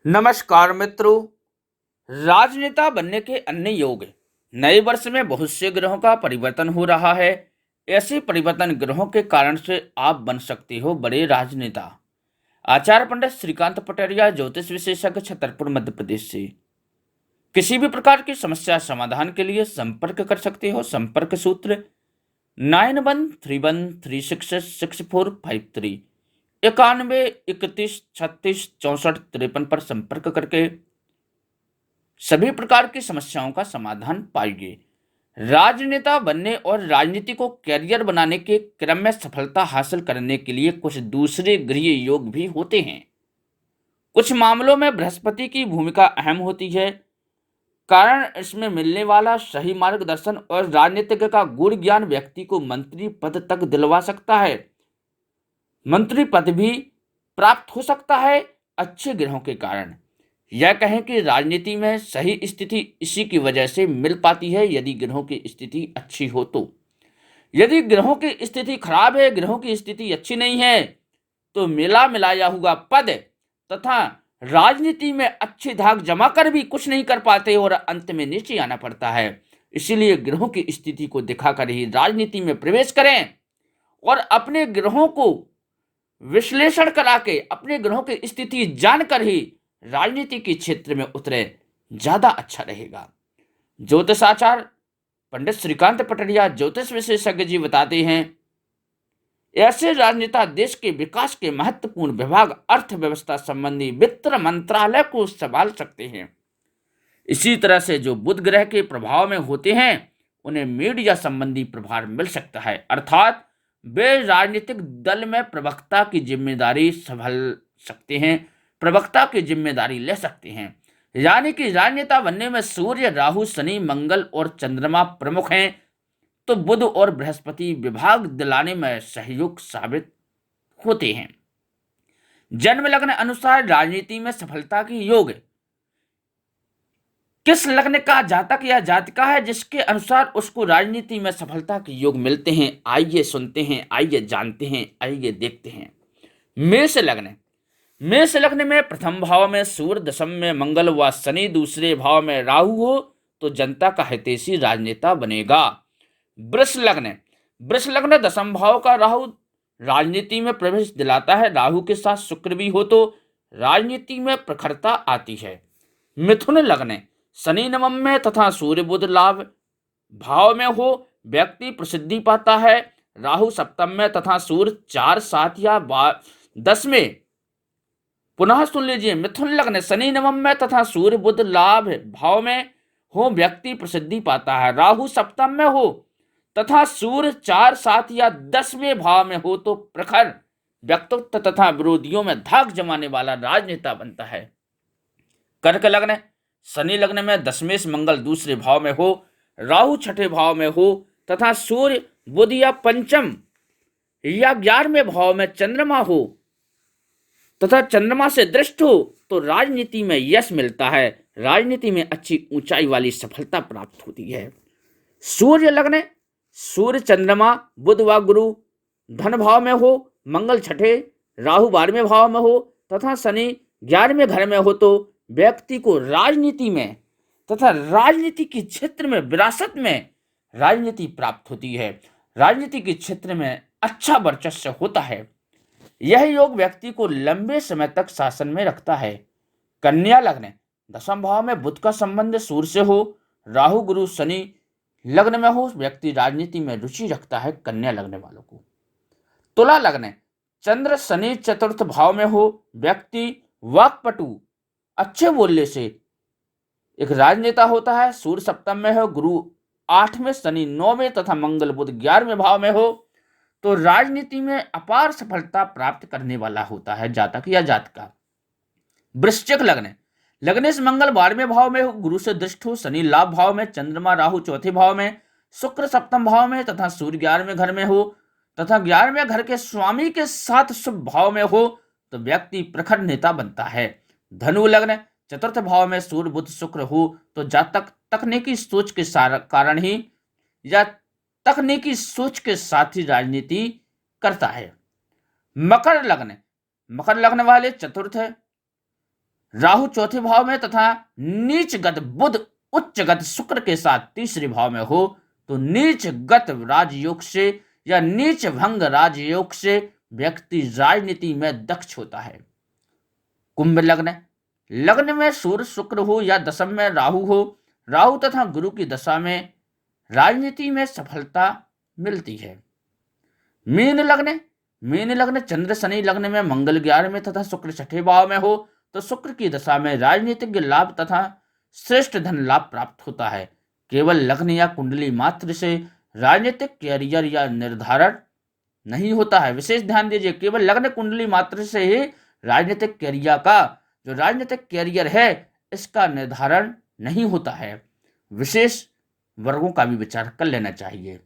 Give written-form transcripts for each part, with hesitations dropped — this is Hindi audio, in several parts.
नमस्कार मित्रों। राजनेता बनने के अन्य योग। नए वर्ष में बहुत से ग्रहों का परिवर्तन हो रहा है। ऐसे परिवर्तन ग्रहों के कारण से आप बन सकते हो बड़े राजनेता। आचार्य पंडित श्रीकांत पटरिया, ज्योतिष विशेषज्ञ, छतरपुर, मध्य प्रदेश से। किसी भी प्रकार की समस्या समाधान के लिए संपर्क कर सकते हो। संपर्क सूत्र 9131366453, 9131366453 पर संपर्क करके सभी प्रकार की समस्याओं का समाधान पाइए। राजनेता बनने और राजनीति को कैरियर बनाने के क्रम में सफलता हासिल करने के लिए कुछ दूसरे गृह योग भी होते हैं। कुछ मामलों में बृहस्पति की भूमिका अहम होती है, कारण इसमें मिलने वाला सही मार्गदर्शन और राजनीतिज्ञ का गुण ज्ञान व्यक्ति को मंत्री पद तक दिलवा सकता है। मंत्री पद भी प्राप्त हो सकता है अच्छे ग्रहों के कारण। यह कहें कि राजनीति में सही स्थिति इसी की वजह से मिल पाती है यदि ग्रहों की स्थिति अच्छी हो तो। यदि ग्रहों की स्थिति खराब है, ग्रहों की स्थिति अच्छी नहीं है, तो मिला मिलाया हुआ पद तथा राजनीति में अच्छी धाक जमा कर भी कुछ नहीं कर पाते और अंत में नीचे आना पड़ता है। इसीलिए ग्रहों की स्थिति को दिखाकर ही राजनीति में प्रवेश करें और अपने ग्रहों को विश्लेषण करा के अपने ग्रहों की स्थिति जानकर ही राजनीति के क्षेत्र में उतरे, ज्यादा अच्छा रहेगा। ज्योतिषाचार्य पंडित श्रीकांत पटरिया, ज्योतिष विशेषज्ञ जी बताते हैं, ऐसे राजनेता देश के विकास के महत्वपूर्ण विभाग, अर्थव्यवस्था संबंधी वित्त मंत्रालय को संभाल सकते हैं। इसी तरह से जो बुध ग्रह के प्रभाव में होते हैं उन्हें मीडिया संबंधी प्रभार मिल सकता है, अर्थात वे राजनीतिक दल में प्रवक्ता की जिम्मेदारी संभाल सकते हैं, प्रवक्ता की जिम्मेदारी ले सकते हैं। यानी कि राजनेता बनने में सूर्य, राहु, शनि, मंगल और चंद्रमा प्रमुख हैं, तो बुध और बृहस्पति विभाग दिलाने में सहयोग साबित होते हैं। जन्म लग्न अनुसार राजनीति में सफलता की योग किस लग्न का जातक या जातिका है जिसके अनुसार उसको राजनीति में सफलता के योग मिलते हैं, आइए सुनते हैं, आइए जानते हैं, आइए देखते हैं। मेष लग्न। मेष लग्न में प्रथम भाव में सूर्य, दशम में मंगल व शनि, दूसरे भाव में राहु हो तो जनता का हितैषी राजनेता बनेगा। वृष लग्न। वृष लग्न दशम भाव का राहु राजनीति में प्रवेश दिलाता है। राहु के साथ शुक्र भी हो तो राजनीति में प्रखरता आती है। मिथुन लग्न। शनि नवम में तथा सूर्य बुध लाभ भाव में हो व्यक्ति प्रसिद्धि पाता है। राहु सप्तम में तथा सूर्य 4, 7 या 10 में। पुनः सुन लीजिए, मिथुन लग्न शनि नवम में तथा सूर्य बुध लाभ भाव में हो व्यक्ति प्रसिद्धि पाता है। राहु सप्तम में हो तथा सूर्य 4, 7 या 10वें भाव में हो तो प्रखर व्यक्तित्व तथा विरोधियों में धाक जमाने वाला राजनेता बनता है। कर्क लग्न। शनि लग्न में दशमेश मंगल दूसरे भाव में हो, राहु छठे भाव में हो तथा सूर्य बुध या पंचम या 11वें भाव में चंद्रमा हो तथा चंद्रमा से दृष्ट हो तो राजनीति में यश मिलता है। राजनीति में अच्छी ऊंचाई वाली सफलता प्राप्त होती है। सूर्य लग्न। सूर्य, चंद्रमा, बुध व गुरु धन भाव में हो, मंगल छठे, राहु 12वें भाव में हो तथा शनि 11वें घर में हो तो व्यक्ति को राजनीति में तथा राजनीति के क्षेत्र में, विरासत में राजनीति प्राप्त होती है। राजनीति के क्षेत्र में अच्छा वर्चस्व होता है। यह योग व्यक्ति को लंबे समय तक शासन में रखता है। कन्या लग्न। दशम भाव में बुध का संबंध सूर्य से हो, राहु गुरु शनि लग्न में हो व्यक्ति राजनीति में रुचि रखता है। कन्या लग्न वालों को। तुला लग्न। चंद्र शनि चतुर्थ भाव में हो व्यक्ति वाक्पटु, अच्छे बोलने से एक राजनेता होता है। सूर्य सप्तम में हो, गुरु 8वें, शनि 9वें तथा मंगल बुध 11वें भाव में हो तो राजनीति में अपार सफलता प्राप्त करने वाला होता है जातक या जातिका। वृश्चिक लग्न। लग्नेश मंगल 12वें भाव में हो, गुरु से दृष्ट हो, शनि लाभ भाव में, चंद्रमा राहु चौथे भाव में, शुक्र सप्तम भाव में तथा सूर्य 11वें घर में हो तथा 11वें घर के स्वामी के साथ शुभ भाव में हो तो व्यक्ति प्रखर नेता बनता है। धनु लग्न। चतुर्थ भाव में सूर्य बुध शुक्र हो तो जातक तकनीकी सोच के कारण ही या तकनीकी सोच के साथ ही राजनीति करता है। मकर लग्न। मकर लग्न वाले चतुर्थ राहु चौथे भाव में तथा नीचगत बुध उच्चगत शुक्र के साथ तीसरे भाव में हो तो नीचगत राजयोग से या नीच भंग राजयोग से व्यक्ति राजनीति में दक्ष होता है। कुंभ लग्न, लग्न में सूर्य शुक्र हो या दशम में राहु हो, राहु तथा गुरु की दशा में राजनीति में सफलता मिलती है। मीन लग्न, मीन लग्न चंद्र शनि लग्न में मंगल 11 में तथा शुक्र छठे भाव में हो तो शुक्र की दशा में राजनीतिक लाभ तथा श्रेष्ठ धन लाभ प्राप्त होता है। केवल लग्न या कुंडली मात्र से राजनीतिक कैरियर या निर्धारण नहीं होता है। विशेष ध्यान दीजिए, केवल लग्न कुंडली मात्र से ही राजनीतिक कैरियर का जो राजनीतिक कैरियर है इसका निर्धारण नहीं होता है। विशेष वर्गों का भी विचार कर लेना चाहिए।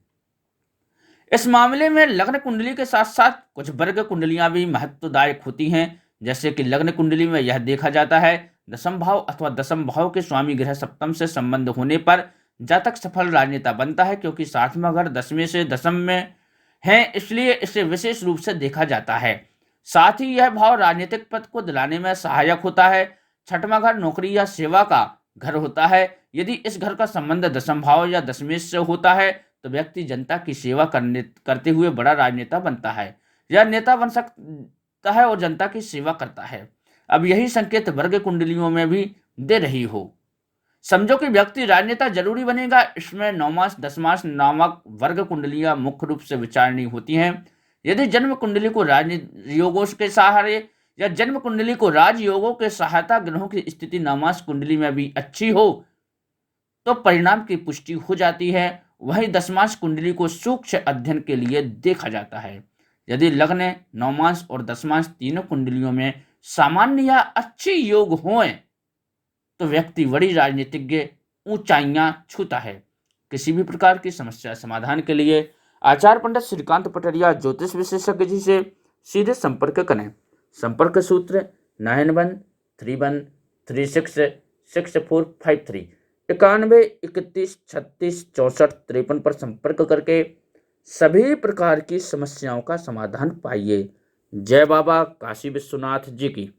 इस मामले में लग्न कुंडली के साथ साथ कुछ वर्ग कुंडलियां भी महत्वदायक होती हैं। जैसे कि लग्न कुंडली में यह देखा जाता है दशम भाव अथवा दशम भाव के स्वामी ग्रह सप्तम से संबंध होने पर जातक सफल राजनेता बनता है, क्योंकि सातवां घर 10वें से दशम में है, इसलिए इसे विशेष रूप से देखा जाता है। साथ ही यह भाव राजनीतिक पद को दिलाने में सहायक होता है। छठवां घर नौकरी या सेवा का घर होता है। यदि इस घर का संबंध दशम भाव या दशमें से होता है तो व्यक्ति जनता की सेवा करते हुए बड़ा राजनेता बनता है या नेता बन सकता है और जनता की सेवा करता है। अब यही संकेत वर्ग कुंडलियों में भी दे रही हो। समझो कि व्यक्ति राजनेता जरूरी बनेगा, इसमें नवमास दसमास नामक वर्ग कुंडलियां मुख्य रूप से विचारणी होती हैं। यदि जन्म कुंडली को राजयोगों के सहारे या जन्म कुंडली को राजयोगों के सहायता ग्रहों की स्थिति नवमास कुंडली में भी अच्छी हो तो परिणाम की पुष्टि हो जाती है। वहीं दसमास कुंडली को सूक्ष्म अध्ययन के लिए देखा जाता है। यदि लग्न नवमास और दसमास तीनों कुंडलियों में सामान्य या अच्छे योग हों तो व्यक्ति बड़ी राजनीतिज्ञ ऊंचाइयां छूता है। किसी भी प्रकार की समस्या समाधान के लिए आचार्य पंडित श्रीकांत पटरिया ज्योतिष विशेषज्ञ जी से सीधे संपर्क करें। संपर्क सूत्र 9131366453 91 31 36 64 53 पर संपर्क करके सभी प्रकार की समस्याओं का समाधान पाइए। जय बाबा काशी विश्वनाथ जी की।